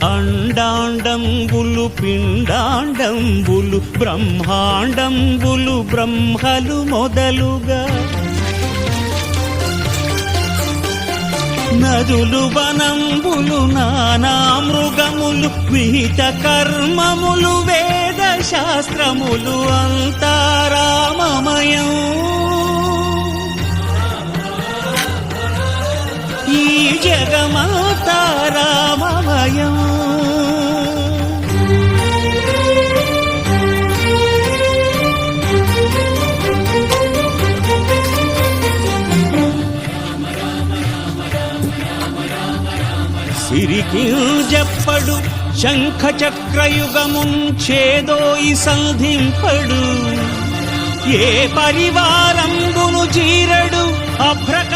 అండాండంబులు పిండాండంబులు బ్రహ్మాండంబులు బ్రహ్మలు మొదలుగా నదులు వనంబులు నానా మృగములు విహిత కర్మములు వేద శాస్త్రములు అంతారామమయం ఈ జగమంతారామమయం సిరికి చెప్పడు శంఖ చక్రయుగముంచేదోయి సంధింపడు ఏ పరివారంబును చీరడు అభ్రక